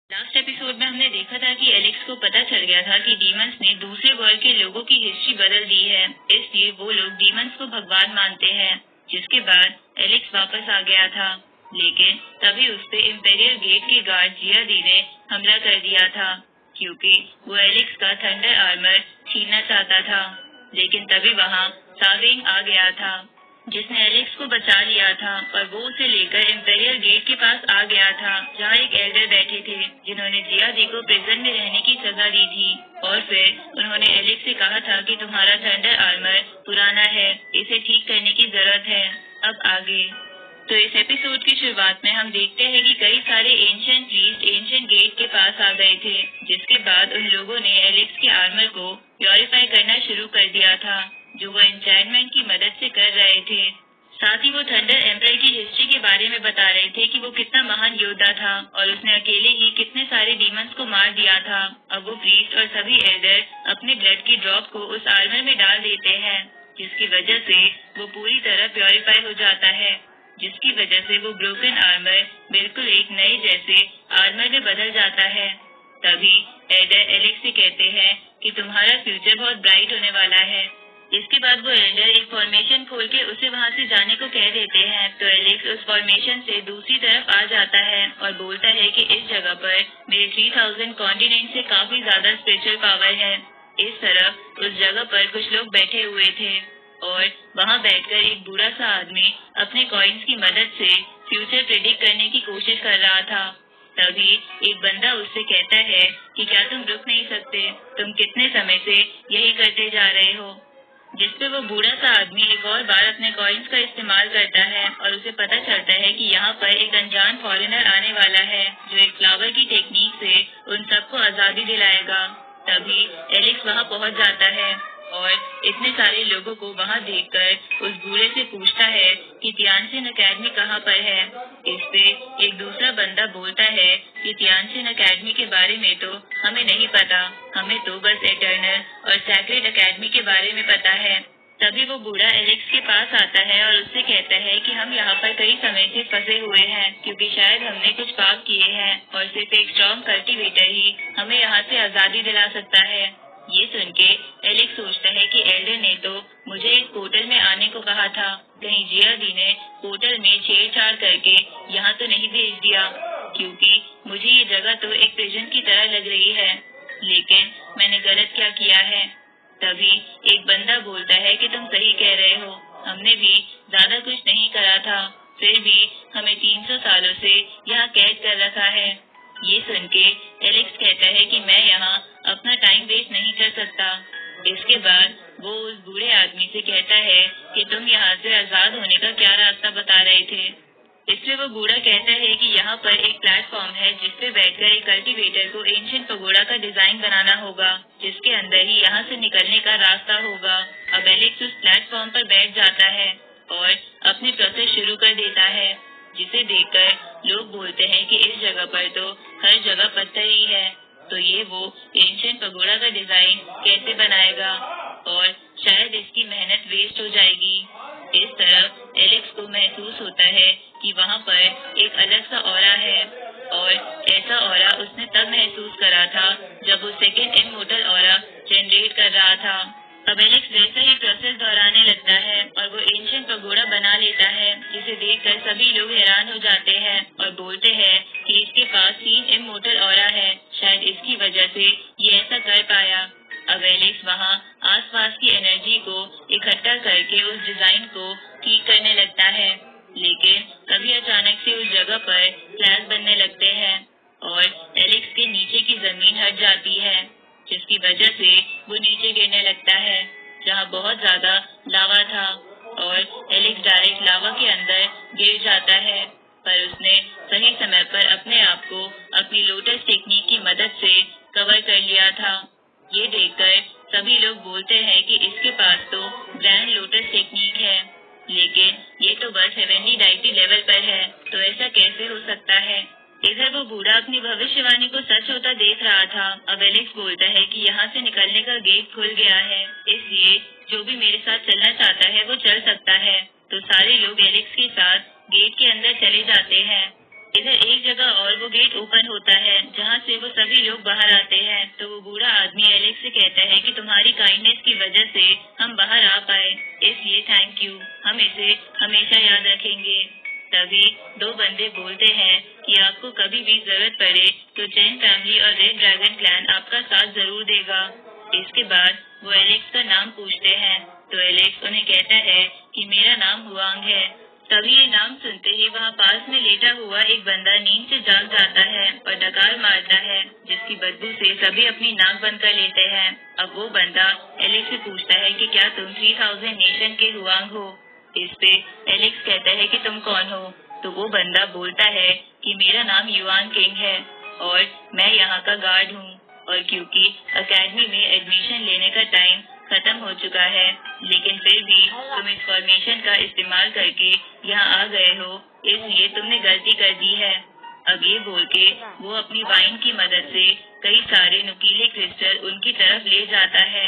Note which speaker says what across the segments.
Speaker 1: Last episode में हमने देखा था कि एलेक्स को पता चल गया था कि डीमंस ने दूसरे वर्ल्ड के लोगों की हिस्ट्री बदल दी है, इसलिए वो लोग डीमंस को भगवान मानते हैं। जिसके बाद एलेक्स वापस आ गया था, लेकिन तभी उस पे इम्पेरियल गेट के गार्ड जियादी ने हमला कर दिया था, क्योंकि वो एलेक्स का थंडर आर्मर छीनना चाहता था। लेकिन तभी वहाँ सावेंग आ गया था, जिसने एलेक्स को बचा लिया था और वो उसे लेकर इम्पेरियल गेट के पास आ गया था, जहाँ एक एल्डर बैठे थे जिन्होंने जियादी को प्रिजन में रहने की सजा दी थी। और फिर उन्होंने एलेक्स से कहा था कि तुम्हारा थंडर आर्मर पुराना है, इसे ठीक करने की जरूरत है। अब आगे तो इस एपिसोड की शुरुआत में हम देखते हैं कि कई सारे एंशिएंट प्रीस्ट एंशिएंट गेट के पास आ गए थे, जिसके बाद उन लोगों ने एलेक्स के आर्मर को प्योरीफाई करना शुरू कर दिया था, जो वो एन्चेंटमेंट की मदद से कर रहे थे। साथ ही वो थंडर एम्परर की हिस्ट्री के बारे में बता रहे थे कि वो कितना महान योद्धा था और उसने अकेले ही कितने सारे डीमंस को मार दिया था। अब वो प्रीस्ट और सभी एल्डर अपने ब्लड की ड्रॉप को उस आर्मर में डाल देते हैं, जिसकी वजह से वो पूरी तरह प्योरीफाई हो जाता है, जिसकी वजह से वो ब्रोकन आर्मर बिल्कुल एक नए जैसे आर्मर में बदल जाता है। तभी एल्डर एलेक्स से कहते हैं कि तुम्हारा फ्यूचर बहुत ब्राइट होने वाला है। इसके बाद वो एल्डर एक फॉर्मेशन खोल के उसे वहाँ से जाने को कह देते हैं, तो एलेक्स उस फॉर्मेशन से दूसरी तरफ आ जाता है और बोलता है कि इस जगह पर मेरे 3000 कॉन्टिनेंट से काफी ज्यादा स्पिरिचुअल पावर है। इस तरफ उस जगह पर कुछ लोग बैठे हुए थे और वहाँ बैठकर एक बूढ़ा सा आदमी अपने कॉइन्स की मदद से फ्यूचर प्रेडिक्ट करने की कोशिश कर रहा था। तभी एक बंदा उससे कहता है कि क्या तुम रुक नहीं सकते, तुम कितने समय से यही करते जा रहे हो। जिसपे वो बूढ़ा सा आदमी एक और बार अपने कॉइन्स का इस्तेमाल करता है और उसे पता चलता है कि यहाँ पर एक अनजान फॉरेनर आने वाला है, जो एक फ्लावर की टेक्निक से उन सबको आजादी दिलाएगा। तभी एलेक्स वहाँ पहुँच जाता है और इतने सारे लोगों को वहाँ देखकर उस बूढ़े से पूछता है कि तियानशिन अकेडमी कहाँ पर है। इस पे एक दूसरा बंदा बोलता है कि तियानशिन अकेडमी के बारे में तो हमें नहीं पता, हमें तो बस एटर्नल और सैक्रेड अकेडमी के बारे में पता है। तभी वो बूढ़ा एलेक्स के पास आता है और उससे कहता है कि हम यहाँ पर कई समय से फंसे हुए हैं, क्योंकि शायद हमने कुछ पाप किए हैं और सिर्फ एक स्ट्रॉन्ग कल्टीवेटर ही हमें यहाँ से आजादी दिला सकता है। ये सुन के एलेक्स सोचता है कि एल्डर ने तो मुझे एक पोर्टल में आने को कहा था, कहीं जियादी ने पोर्टल में छेड़छाड़ करके यहाँ तो नहीं भेज दिया, क्योंकि मुझे ये जगह तो एक प्रिजन की तरह लग रही है। लेकिन मैंने गलत क्या किया है? तभी एक बंदा बोलता है कि तुम सही कह रहे हो, हमने भी ज्यादा कुछ नहीं करा था, फिर भी हमें 300 सालों से यहाँ कैद कर रखा है। ये सुन के एलेक्स कहता है कि मैं यहाँ अपना टाइम वेस्ट नहीं कर सकता। इसके बाद वो उस बूढ़े आदमी से कहता है कि तुम यहाँ से आजाद होने का क्या रास्ता बता रहे थे। इसलिए वो बूढ़ा कहता है कि यहाँ पर एक प्लेटफॉर्म है जिसपे बैठकर एक कल्टीवेटर को एंशिएंट पगोड़ा का डिजाइन बनाना होगा, जिसके अंदर ही यहाँ से निकलने का रास्ता होगा। अब एलेक्स उस प्लेटफॉर्म पर बैठ जाता है और अपनी प्रोसेस शुरू कर देता है, जिसे देखकर लोग बोलते हैं कि इस जगह पर तो हर जगह पत्थर ही है, तो ये वो एंशिएंट पगोड़ा का डिजाइन कैसे बनाएगा और शायद इसकी मेहनत वेस्ट हो जाएगी। इस तरफ एलेक्स को महसूस होता है कि वहाँ पर एक अलग सा ऑरा है, और ऐसा ऑरा उसने तब महसूस करा था जब वो सेकेंड इमॉर्टल ऑरा जनरेट कर रहा था। अब एलेक्स वैसे ही प्रोसेस दोहराने लगता है और वो एंशिएंट पगोड़ा बना लेता है, जिसे देखकर सभी लोग हैरान हो जाते हैं और बोलते हैं कि इसके पास 3 इमॉर्टल ऑरा है, शायद इसकी वजह से ये ऐसा कर पाया। अब एलेक्स वहाँ आसपास की एनर्जी को इकट्ठा करके उस डिजाइन को ठीक करने लगता है, लेकिन कभी अचानक से उस जगह पर फ्लैश बनने लगते हैं और एलेक्स के नीचे की जमीन हट जाती है, जिसकी वजह से वो नीचे गिरने लगता है, जहाँ बहुत ज्यादा लावा था, और एलेक्स डायरेक्ट लावा के अंदर गिर जाता है। पर उसने सही समय पर अपने आप को अपनी लोटस टेक्निक की मदद से कवर कर लिया था। ये देखकर सभी लोग बोलते हैं कि इसके पास तो ग्रैंड लोटस टेक्निक है, लेकिन ये तो बस हेवनली डाइटी लेवल पर है, तो ऐसा कैसे हो सकता है? इधर वो बूढ़ा अपनी भविष्यवाणी को सच होता देख रहा था। अब एलेक्स बोलता है कि यहाँ से निकलने का गेट खुल गया है, इसलिए जो भी मेरे साथ चलना चाहता है वो चल सकता है। तो सारे लोग एलेक्स के साथ गेट के अंदर चले जाते हैं। इधर एक जगह और वो गेट ओपन होता है जहाँ से वो सभी लोग बाहर आते हैं। तो वो बूढ़ा आदमी एलेक्स से कहता है कि तुम्हारी काइंडनेस की वजह से हम बाहर आ पाए, इसलिए थैंक यू, हम इसे हमेशा याद रखेंगे। तभी दो बंदे बोलते हैं कि आपको कभी भी जरूरत पड़े तो चैन फैमिली और रेड ड्रैगन क्लैन आपका साथ जरूर देगा। इसके बाद वो एलेक्स का नाम पूछते हैं तो एलेक्स उन्हें कहता है कि मेरा नाम हुआंग है। तभी ये नाम सुनते ही वहाँ पास में लेटा हुआ एक बंदा नींद से जाग जाता है और डकार मारता है, जिसकी बदबू से सभी अपनी नाक बंद कर लेते हैं। अब वो बंदा एलेक्स से पूछता है कि क्या तुम 3000 नेशन के हुआंग हो। इस पे एलेक्स कहता है कि तुम कौन हो। तो वो बंदा बोलता है कि मेरा नाम युआन किंग है और मैं यहाँ का गार्ड हूँ, और क्योंकि अकेडमी में एडमिशन लेने का टाइम खत्म हो चुका है, लेकिन फिर भी तुम इस फॉर्मेशन का इस्तेमाल करके यहाँ आ गए हो, इसलिए तुमने गलती कर दी है। अब ये बोल के वो अपनी वाइन की मदद से कई सारे नुकीले क्रिस्टल उनकी तरफ ले जाता है।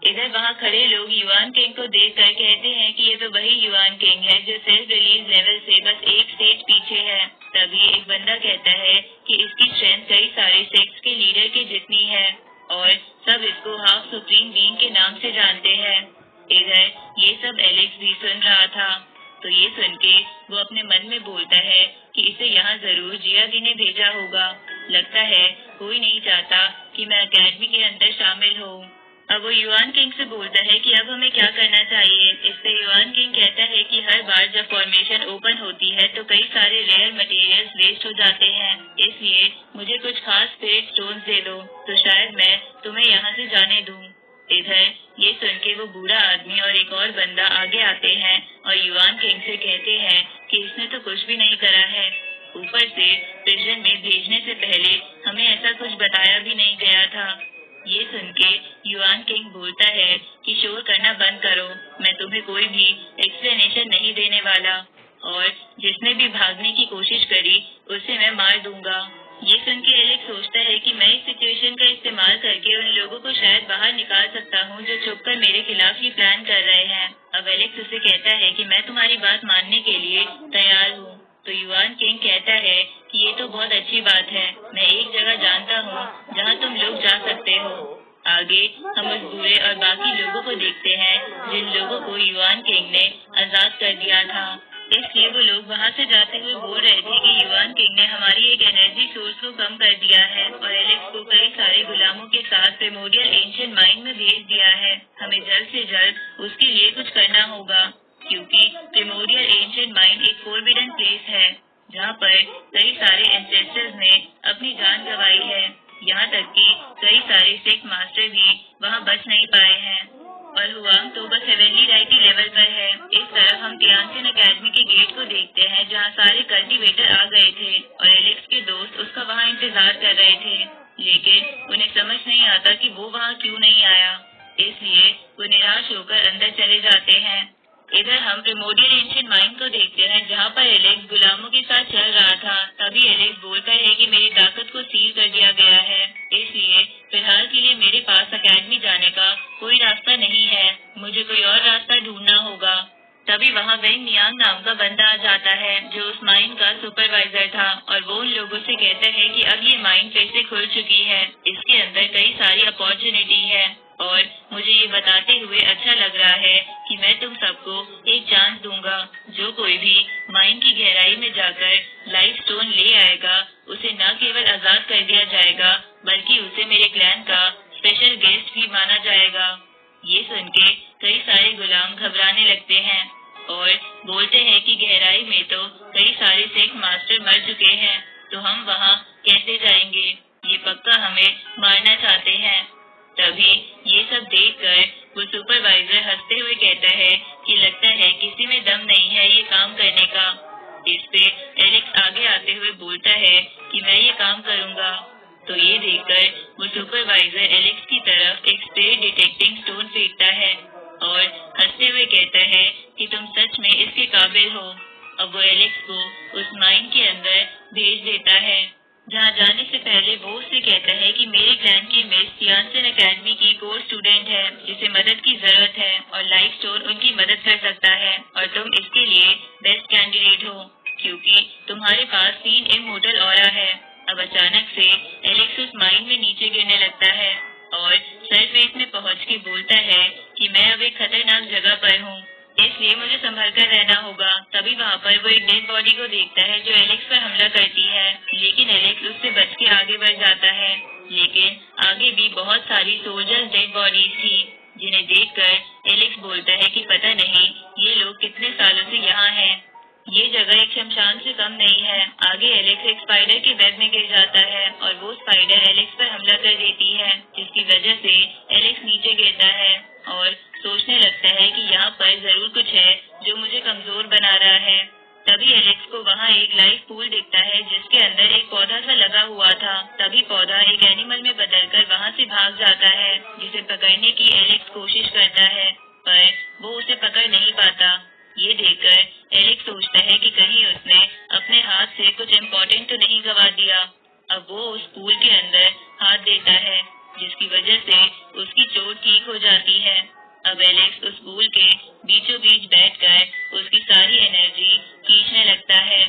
Speaker 1: इधर वहाँ खड़े लोग युआन किंग को देखकर कहते हैं कि ये तो वही युआन किंग है जो सेल्फ रिलीज लेवल से बस एक स्टेज पीछे है। तभी एक बंदा कहता है कि इसकी स्ट्रेंथ कई सारे सेक्ट्स के लीडर के जितनी है और सब इसको हाफ सुप्रीम बीइंग के नाम से जानते हैं। इधर ये सब एलेक्स भी सुन रहा था। तो ये सुन के वो अपने मन में बोलता है कि इसे यहाँ जरूर जियादी ने भेजा होगा। लगता है कोई नहीं चाहता कि मैं अकेडमी के अंदर शामिल हूँ। अब वो युआन किंग से बोलता है कि अब हमें क्या करना चाहिए। इस पे युआन किंग कहता है कि हर बार जब फॉर्मेशन ओपन होती है तो कई सारे रेयर मटेरियल्स वेस्ट हो जाते हैं, इसलिए मुझे कुछ खास स्पिरिट स्टोन्स दे दो तो शायद मैं तुम्हें यहाँ से जाने दूँ। इधर ये सुन के वो बूढ़ा आदमी और एक और बंदा आगे आते हैं और युआन किंग से कहते हैं कि इसने तो कुछ भी नहीं करा है, ऊपर से प्रिजन में भेजने से पहले हमें ऐसा कुछ बताया भी नहीं गया था। ये सुन के युआन किंग बोलता है कि शोर करना बंद करो, मैं तुम्हें कोई भी एक्सप्लेनेशन नहीं देने वाला, और जिसने भी भागने की कोशिश करी उसे मैं मार दूंगा। ये सुन के एलेक्स सोचता है कि मैं इस सिचुएशन का इस्तेमाल करके उन लोगों को शायद बाहर निकाल सकता हूँ जो छुपकर मेरे खिलाफ ये प्लान कर रहे हैं। अब एलेक्स उसे कहता है कि मैं तुम्हारी बात मानने के लिए तैयार हूँ। तो युआन किंग कहता है कि ये तो बहुत अच्छी बात है, मैं एक जगह जानता हूँ जहाँ तुम लोग जा सकते हो। आगे हम उस बूढ़े और बाकी लोगों को देखते हैं जिन लोगों को युआन किंग ने आजाद कर दिया था। इसलिए वो लोग वहाँ से जाते हुए बोल रहे थे कि युआन किंग ने हमारी एक एनर्जी सोर्स को कम कर दिया है और एलेक्स को कई सारे गुलामों के साथ प्रिमोडियल एंशिएंट माइन में भेज दिया है। हमें जल्द से जल्द उसके लिए कुछ करना होगा, क्योंकि प्रिमोडियल एंशिएंट माइन एक फोरबिडन प्लेस है जहाँ पर कई सारे एंसेस्टर्स ने अपनी जान गंवाई है। यहाँ तक कि कई सारे सिख मास्टर भी वहाँ बच नहीं पाए हैं, और हुआंग तो बस हेवनली राइटी लेवल पर है। इस तरफ हम टियानजिन अकेडमी के गेट को देखते हैं जहाँ सारे कल्टीवेटर आ गए थे और एलेक्स के दोस्त उसका वहाँ इंतजार कर रहे थे, लेकिन उन्हें समझ नहीं आता कि वो वहाँ क्यों नहीं आया, इसलिए वो निराश होकर अंदर चले जाते हैं। इधर हम प्रिमोडियल एंशिएंट माइन को देखते हैं जहाँ पर एलेक्स गुलामों के साथ चल रहा था। तभी एलेक्स बोलता है कि मेरी ताकत को सील कर दिया गया है, इसलिए फिलहाल के लिए मेरे पास अकेडमी जाने का कोई रास्ता नहीं है, मुझे कोई और रास्ता ढूंढना होगा। तभी वहाँ वेंग नियांग नाम का बंदा आ जाता है जो उस माइन का सुपरवाइजर था, और वो उन लोगों से कहता है कि अब ये माइन फिर से खुल चुकी है, इसके अंदर कई सारी अपॉर्चुनिटी है, और मुझे ये बताते हुए अच्छा लग रहा है कि मैं तुम सबको एक चांस दूंगा। जो कोई भी माइन की गहराई में जाकर लाइफ स्टोन ले आएगा उसे न केवल आजाद कर दिया जाएगा बल्कि उसे मेरे क्लैन का स्पेशल गेस्ट भी माना जाएगा। ये सुन के कई सारे गुलाम घबराने लगते हैं और बोलते हैं कि गहराई में तो कई सारे सिख मास्टर मर चुके हैं, तो हम वहाँ कैसे जाएंगे, ये पक्का हमें मारना चाहते हैं। तभी ये सब देखकर वो सुपरवाइजर हंसते हुए कहता है कि लगता है किसी में दम नहीं है ये काम करने का। इस पे एलेक्स आगे आते हुए बोलता है कि मैं ये काम करूँगा। तो ये देखकर वो सुपरवाइजर एलेक्स की तरफ एक स्पिरिट डिटेक्टिंग स्टोन फेंकता है और हंसते हुए कहता है कि तुम सच में इसके काबिल हो। अब वो एलेक्स को उस माइन के अंदर भेज देता है, जहाँ जाने से पहले वो उससे कहता है कि मेरे क्लैन की मिस टियानजिन अकेडमी की कोर स्टूडेंट है जिसे मदद की जरूरत है और लाइफ स्टोन उनकी मदद कर सकता है और तुम इसके लिए बेस्ट कैंडिडेट हो। क्योंकि तुम्हारे पास 3 इमोर्टल ऑरा है। अब अचानक से एलेक्स उस माइन में नीचे गिरने लगता है और सरफेस में पहुंच के बोलता है कि मैं अब एक खतरनाक जगह पर हूँ, इसलिए मुझे संभल कर रहना होगा। तभी वहाँ पर वो एक डेड बॉडी को देखता है जो एलेक्स पर हमला करती है, लेकिन एलेक्स उससे बच के आगे बढ़ जाता है। लेकिन आगे भी बहुत सारी सोल्जर्स डेड बॉडीज थी, जिन्हें देखकर एलेक्स बोलता है कि पता नहीं ये लोग कितने सालों से यहाँ हैं। ये जगह एक शमशान से कम नहीं है। आगे एलेक्स एक स्पाइडर के वेब में गिर जाता है और वो स्पाइडर एलेक्स पर हमला कर देती है, जिसकी वजह से एलेक्स नीचे गिरता है और सोचने लगता है कि यहाँ पर जरूर कुछ है जो मुझे कमजोर बना रहा है। तभी एलेक्स को वहाँ एक लाइव पूल दिखता है जिसके अंदर एक पौधा सा लगा हुआ था। तभी पौधा एक एनिमल में बदलकर वहाँ से भाग जाता है, जिसे पकड़ने की एलेक्स कोशिश करता है, पर वो उसे पकड़ नहीं पाता। ये देखकर एलेक्स सोचता है कि कहीं उसने अपने हाथ से कुछ इम्पोर्टेंट तो नहीं गवा दिया। अब वो उस पूल के अंदर हाथ देता है, जिसकी वजह से उसकी चोट ठीक हो जाती है। अब एलेक्स उस पूल के बीचों बीच बैठकर उसकी सारी एनर्जी खींचने लगता है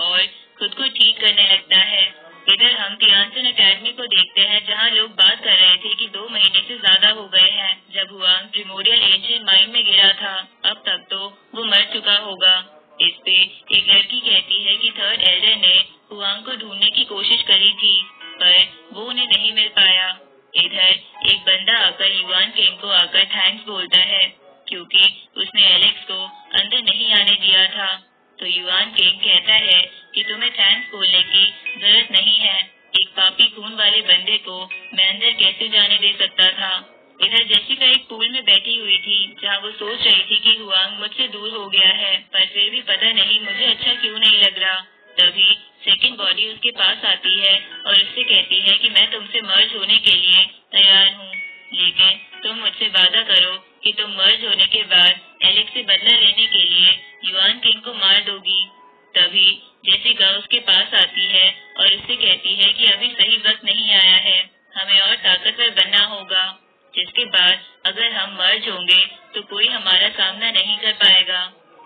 Speaker 1: और खुद को ठीक करने लगता है। इधर हम टियानसन अकेडमी को देखते हैं, जहाँ लोग बात कर रहे थे कि 2 महीने से ज्यादा हो गए हैं जब हुआंग प्रिमोरियल एंशिएंट माइन में गिरा था। अब तक तो वो मर चुका होगा। इस पे एक लड़की कहती है कि थर्ड एल्डर ने हुआंग को ढूंढने की कोशिश करी थी, पर वो उन्हें नहीं मिल पाया। इधर एक बंदा आकर युआन किंग को आकर थैंक्स बोलता है, क्योंकि उसने एलेक्स को अंदर नहीं आने दिया था। तो युआन किंग कहता है कि तुम्हें थैंक्स बोलने की जरूरत नहीं है, एक पापी खून वाले बंदे को मैं अंदर कैसे जाने दे सकता था। इधर जेसिका एक पूल में बैठी हुई थी, जहाँ वो सोच रही थी कि हुआंग मुझसे दूर हो गया है, पर फिर भी पता नहीं मुझे अच्छा क्यों नहीं लग रहा। तभी सेकंड बॉडी उसके पास आती है और उससे कहती है कि मैं तुमसे मर्ज होने के लिए तैयार हूँ, लेकिन तुम मुझसे वादा करो कि तुम मर्ज होने के बाद एलेक्स से बदला लेने के लिए युआन किंग को मार दोगी। तभी जेसिका उसके पास आती है और उससे कहती है कि अभी सही वक्त नहीं आया है, हमें और ताकतवर बनना होगा, जिसके बाद अगर हम मर्ज होंगे तो कोई हमारा सामना नहीं कर पाएगा।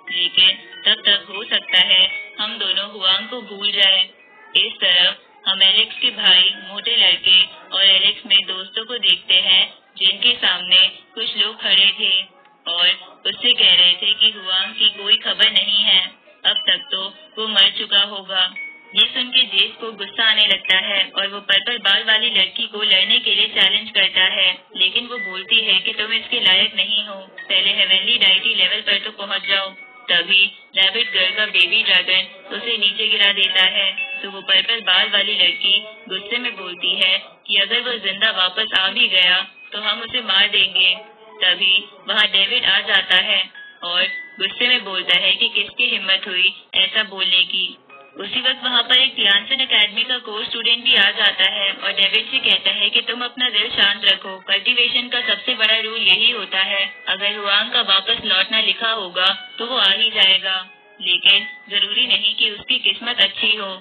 Speaker 1: लेकिन तब तक हो सकता है हम दोनों हुआंग को भूल जाएं। इस तरफ हम एलेक्स के भाई, मोटे लड़के और एलेक्स में दोस्तों को देखते हैं, जिनके सामने कुछ लोग खड़े थे और उससे कह रहे थे कि हुआंग की कोई खबर नहीं है, अब तक तो वो मर चुका होगा। ये सुन के जेस को गुस्सा आने लगता है और वो पर्पल बाल वाली लड़की को लड़ने के लिए चैलेंज करता है, लेकिन वो बोलती है कि तुम इसके लायक नहीं हो, पहले हेवनली डाइटी लेवल पर तो पहुंच जाओ। तभी रैबिट गर्ल का बेबी ड्रैगन उसे नीचे गिरा देता है, तो वो पर्पल बाल वाली लड़की गुस्से में बोलती है कि अगर वो जिंदा वापस आ भी गया तो हम उसे मार देंगे। तभी वहाँ डेविड आ जाता है और गुस्से में बोलता है कि किसकी हिम्मत हुई ऐसा बोलने की। उसी वक्त वहाँ पर एक टियानसन अकेडमी का कोर्स स्टूडेंट भी आ जाता है और डेविड से कहता है कि तुम अपना दिल शांत रखो, कल्टीवेशन का सबसे बड़ा रूल यही होता है, अगर हुआंग का वापस लौटना लिखा होगा तो वो आ ही जाएगा, लेकिन जरूरी नहीं कि उसकी किस्मत अच्छी हो।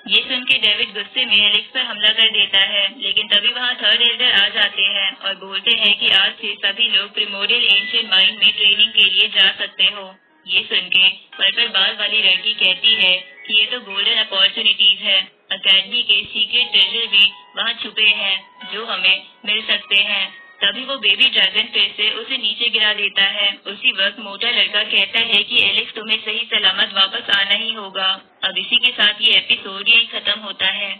Speaker 1: ये सुन के डेविड गुस्से में एलेक्स पर हमला कर देता है, लेकिन तभी वहाँ थर्ड एल्डर आ जाते हैं और बोलते हैं कि आज से सभी लोग प्रिमोरियल एंशिएंट माइन में ट्रेनिंग के लिए जा सकते हो। ये सुन के पर्पल बाल वाली लड़की कहती है कि ये तो गोल्डन अपॉर्चुनिटीज है, अकेडमी के सीक्रेट ट्रेजर भी वहाँ छुपे हैं जो हमें मिल सकते हैं। तभी वो बेबी ड्रैगन फिर से उसे नीचे गिरा देता है। उसी वक्त मोटा लड़का कहता है कि एलेक्स तुम्हें सही सलामत वापस आना ही होगा। अब इसी के साथ ये एपिसोड यहीं खत्म होता है।